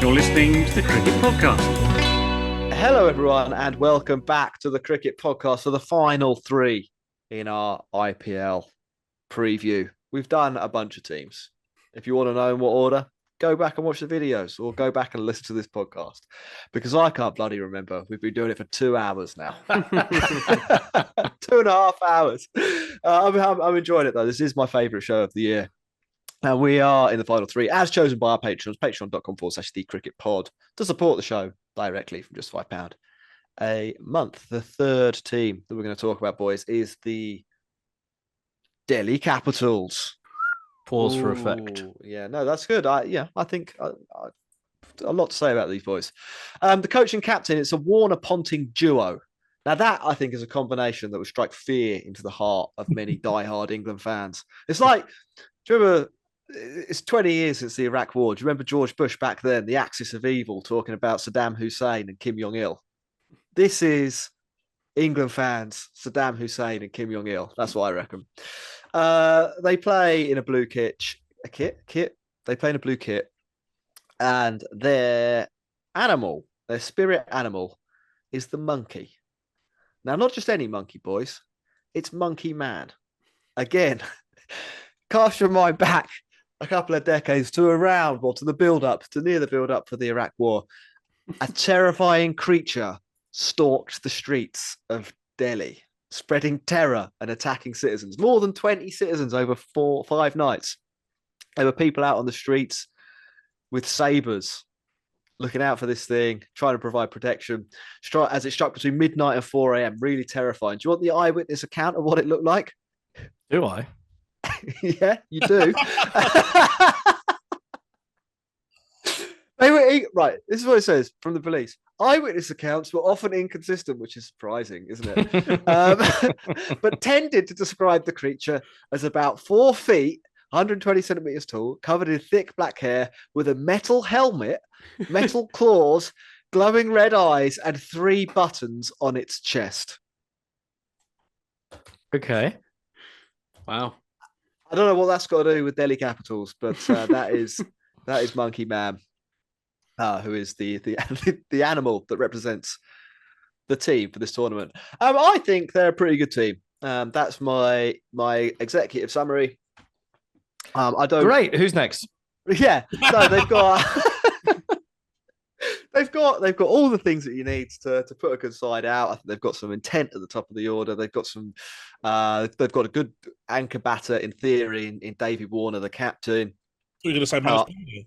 You're listening to the Cricket Podcast. Hello, everyone, and welcome back to the Cricket Podcast for the final three in our IPL preview. We've done a bunch of teams. If you want to know in what order, go back and watch the videos or go back and listen to this podcast because I can't bloody remember. We've been doing it for 2 hours now. 2.5 hours. I'm enjoying it, though. This is my favourite show of the year. And we are in the final three, as chosen by our patrons, patreon.com/the cricket pod, to support the show directly from just £5 a month. The third team that we're going to talk about, boys, is the Delhi Capitals. Pause for effect. Yeah, no, that's good. I think a lot to say about these boys. The coach and captain, it's a Warner-Ponting duo. Now, that, I think, is a combination that would strike fear into the heart of many diehard England fans. It's like, do you remember, it's 20 years since the Iraq War. Do you remember George Bush back then, the axis of evil, talking about Saddam Hussein and Kim Jong-il? This is England fans, Saddam Hussein and Kim Jong-il. That's what I reckon. They play in a blue kit. They play in a blue kit. And their spirit animal is the monkey. Now, not just any monkey, boys. It's Monkey Man. Again, cast your mind back a couple of decades to the build-up, to near the build-up for the Iraq War. A terrifying creature stalked the streets of Delhi, spreading terror and attacking citizens. More than 20 citizens over 5 nights. There were people out on the streets with sabres, looking out for this thing, trying to provide protection. As it struck between midnight and 4 a.m., really terrifying. Do you want the eyewitness account of what it looked like? Do I? Yeah, you do. Right, this is what it says from the police. Eyewitness accounts were often inconsistent, which is surprising, isn't it? But tended to describe the creature as about 4 feet, 120 centimeters tall, covered in thick black hair, with a metal helmet, metal claws, glowing red eyes, and 3 buttons on its chest. Okay. Wow. I don't know what that's got to do with Delhi Capitals, but that is Monkey Man, who is the animal that represents the team for this tournament. I think they're a pretty good team. That's my executive summary. Great. Who's next? Yeah. So they've got they've got all the things that you need to put a good side out. I think they've got some intent at the top of the order. They've got a good anchor batter in theory in David Warner, the captain. You're going to say Manish Pandey?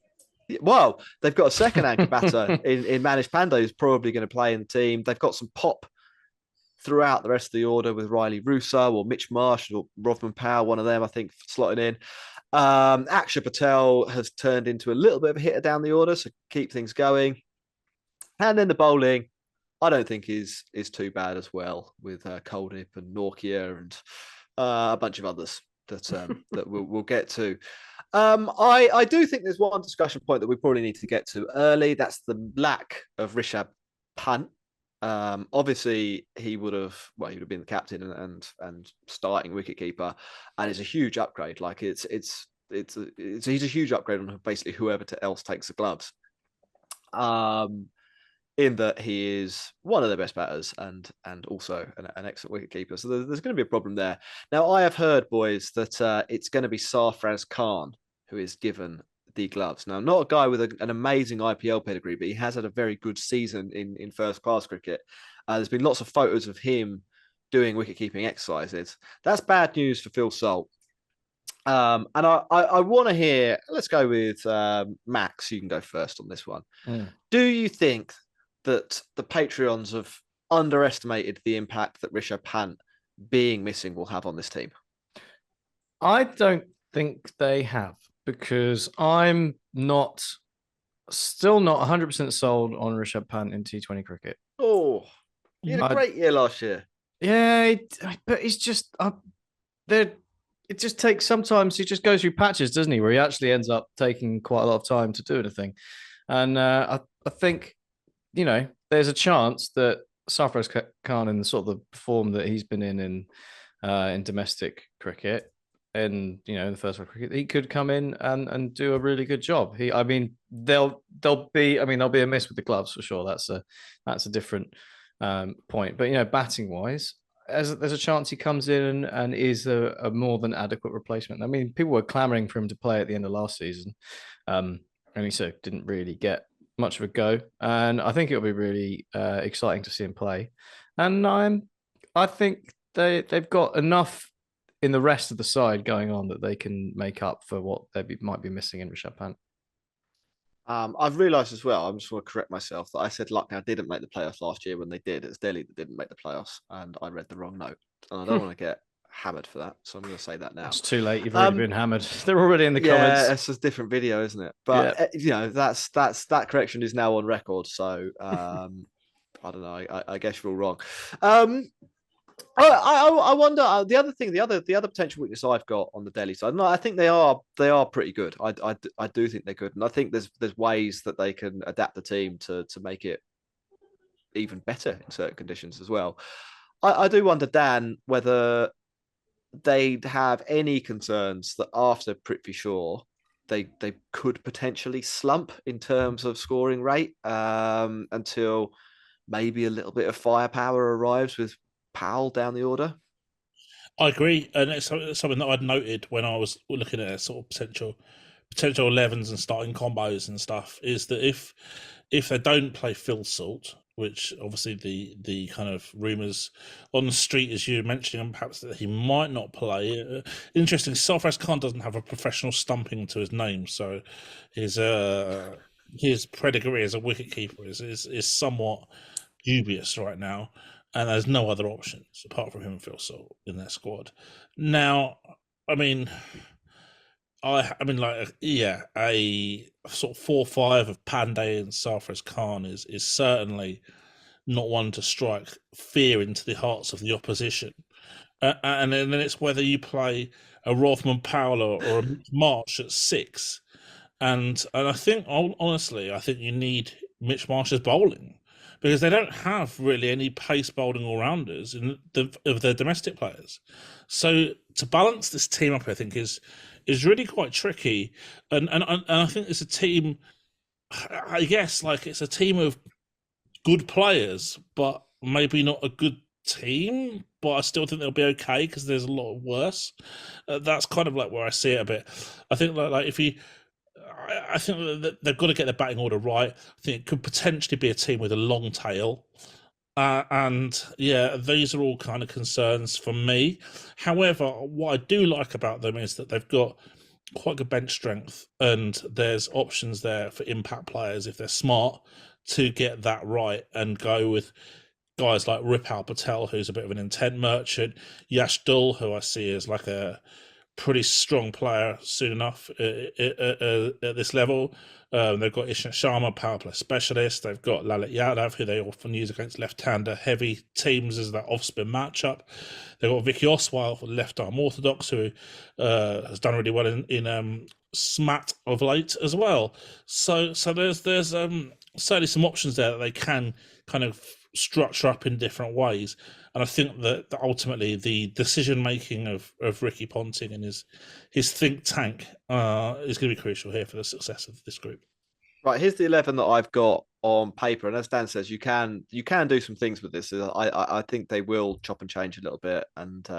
Well, they've got a second anchor batter in Manish Pandey, who's probably going to play in the team. They've got some pop throughout the rest of the order with Riley Russo or Mitch Marsh or Rovman Powell, one of them, I think, slotting in. Akshay Patel has turned into a little bit of a hitter down the order, so keep things going. And then the bowling, I don't think is too bad as well, with Coldip and Norkia and a bunch of others that we'll get to. I do think there's one discussion point that we probably need to get to early. That's the lack of Rishabh Pant. Obviously, he would have been the captain and starting wicketkeeper, and it's a huge upgrade. Like he's a huge upgrade on basically whoever else takes the gloves. In that he is one of the best batters and also an excellent wicketkeeper. So there's going to be a problem there. Now, I have heard, boys, that it's going to be Sarfraz Khan who is given the gloves. Now, not a guy with an amazing IPL pedigree, but he has had a very good season in first-class cricket. There's been lots of photos of him doing wicket-keeping exercises. That's bad news for Phil Salt. And I want to hear, let's go with Max. You can go first on this one. Do you think that the Patreons have underestimated the impact that Rishabh Pant being missing will have on this team? I don't think they have, because I'm still not 100% sold on Rishabh Pant in T20 cricket. Oh, he had a great year last year. Yeah, but it's just it just takes, sometimes he just goes through patches, doesn't he, where he actually ends up taking quite a lot of time to do anything. And I think, there's a chance that Sarfraz Khan, in the sort of the form that he's been in domestic cricket, in the first round cricket, he could come in and do a really good job. There'll be a miss with the gloves for sure. That's a different point. But batting wise, there's a chance he comes in and is a more than adequate replacement. I mean, people were clamoring for him to play at the end of last season, and he didn't really get much of a go. And I think it'll be really exciting to see him play. And I think they've got enough in the rest of the side going on that they can make up for what they might be missing in Rishabh Pant. I've realised as well, I'm just want to correct myself, that I said Lucknow didn't make the playoffs last year when they did. It's Delhi that didn't make the playoffs, and I read the wrong note. And I don't want to get hammered for that, so I'm going to say that now. It's too late. You've already been hammered. They're already in the comments. Yeah, it's a different video, isn't it? But that's that correction is now on record. So I don't know. I guess you're all wrong. I wonder the other thing, the other potential weakness I've got on the Delhi side. No, I think they are pretty good. I do think they're good, and I think there's ways that they can adapt the team to make it even better in certain conditions as well. I do wonder, Dan, whether they'd have any concerns that after Prithvi Shaw they could potentially slump in terms of scoring rate until maybe a little bit of firepower arrives with Powell down the order. I agree, and it's something that I'd noted when I was looking at sort of potential 11s and starting combos and stuff, is that if they don't play Phil Salt, which obviously the kind of rumours on the street, as you mentioned, and perhaps that he might not play. Interesting, Sarfraz Khan doesn't have a professional stumping to his name, so his pedigree as a wicketkeeper is somewhat dubious right now. And there's no other options apart from him and Phil Salt in their squad. Now, a sort of 4-5 of Pandey and Sarfraz Khan is certainly not one to strike fear into the hearts of the opposition. And then it's whether you play a Rothman Powell or a Marsh at 6. And I think, honestly, I think you need Mitch Marsh's bowling, because they don't have really any pace bowling all-rounders of their domestic players. So to balance this team up, I think, is really quite tricky. And I think it's a team, I guess, like it's a team of good players, but maybe not a good team. But I still think they'll be okay because there's a lot worse. That's kind of like where I see it a bit. I think like if you... I think that they've got to get their batting order right. I think it could potentially be a team with a long tail. And yeah, these are all kind of concerns for me. However, what I do like about them is that they've got quite good bench strength, and there's options there for impact players if they're smart to get that right and go with guys like Ripal Patel, who's a bit of an intent merchant, Yash Dul, who I see as like a pretty strong player soon enough at this level. They've got Ishant Sharma, power play specialist. They've got Lalit Yadav, who they often use against left-hander heavy teams as that off-spin matchup. They've got Vicky Oswald, left-arm orthodox, who has done really well in SMAT of late as well. So there's certainly some options there that they can kind of structure up in different ways. And I think that ultimately the decision making of Ricky Ponting and his think tank is going to be crucial here for the success of this group. Right, here's the 11 that I've got on paper, and as Dan says, you can do some things with this. I think they will chop and change a little bit and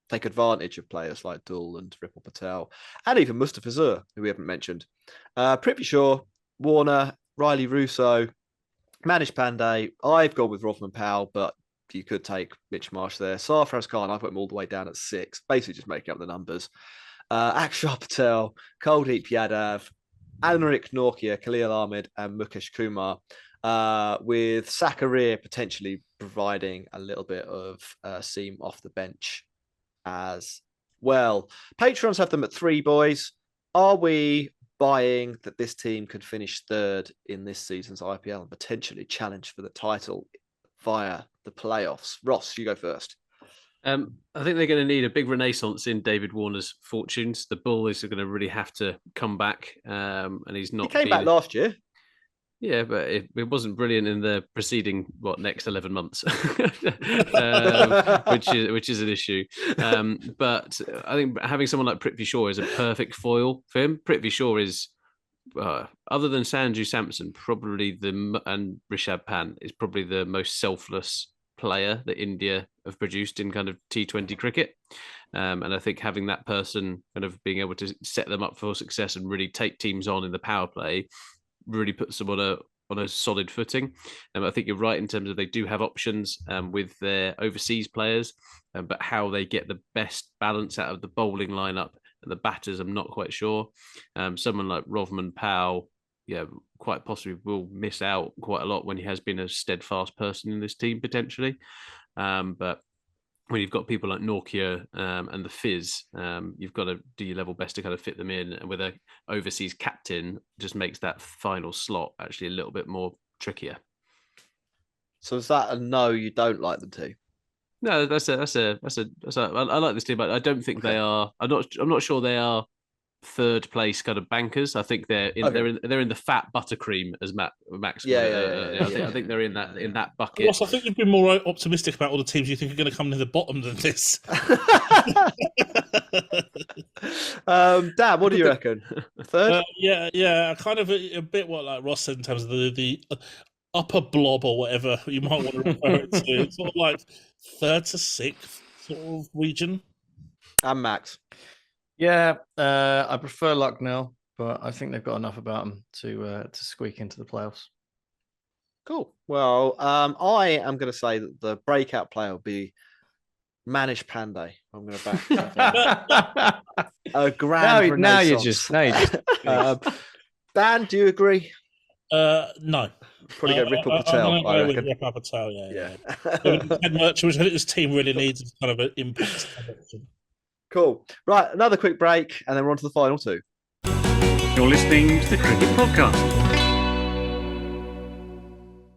take advantage of players like Dul and Ripal Patel, and even Mustafa Zur, who we haven't mentioned. Prithvi Shaw, Warner, Riley Russo, Manish Pandey. I've gone with Rothman Powell, but you could take Mitch Marsh there. Sarfraz Khan, I've put him all the way down at 6, basically just making up the numbers. Akshar Patel, Kuldeep Yadav, Anrik Norkia, Khalil Ahmed, and Mukesh Kumar, with Sakaria potentially providing a little bit of seam off the bench as well. Patrons have them at 3, boys. Are we buying that this team could finish 3rd in this season's IPL and potentially challenge for the title via the playoffs? Ross, you go first. I think they're going to need a big renaissance in David Warner's fortunes. The Bulls are going to really have to come back, and he's not. He came back last year. Yeah, but it wasn't brilliant in the preceding next 11 months, which is an issue. But I think having someone like Prithvi Shaw is a perfect foil for him. Prithvi Shaw is, other than Sanju Samson, and Rishabh Pant is probably the most selfless player that India have produced in kind of T20 cricket. And I think having that person kind of being able to set them up for success and really take teams on in the power play really puts them on a solid footing. I think you're right in terms of they do have options with their overseas players, but how they get the best balance out of the bowling lineup and the batters, I'm not quite sure. Someone like Rovman Powell, quite possibly will miss out quite a lot when he has been a steadfast person in this team potentially. But when you've got people like Norkia and the Fizz, you've got to do your level best to kind of fit them in. And with an overseas captain, just makes that final slot actually a little bit more trickier. So is that a no? You don't like them to? No, I like this team, but I don't think they are. I'm not sure they are third place kind of bankers. I think they're in the fat buttercream, as Max. I think they're in that bucket. Ross, I think you've been more optimistic about all the teams you think are going to come to the bottom than this. Dan, what do you reckon? Third? Yeah, kind of a bit what like Ross said in terms of the upper blob or whatever you might want to refer it to. It's sort of like third to sixth sort of region. And Max. Yeah, I prefer Lucknow, but I think they've got enough about them to squeak into the playoffs. Cool. Well, I am going to say that the breakout player will be Manish Pandey. I'm going to back a grand renaissance. Now you just. Dan, do you agree? No. Probably go Ripple Patel. I'm going to go with Ripple Patel. Yeah. Ted Merchant, which I think this team really needs, is kind of an impact selection. Cool. Right, another quick break, and then we're on to the final two. You're listening to the Cricket Podcast.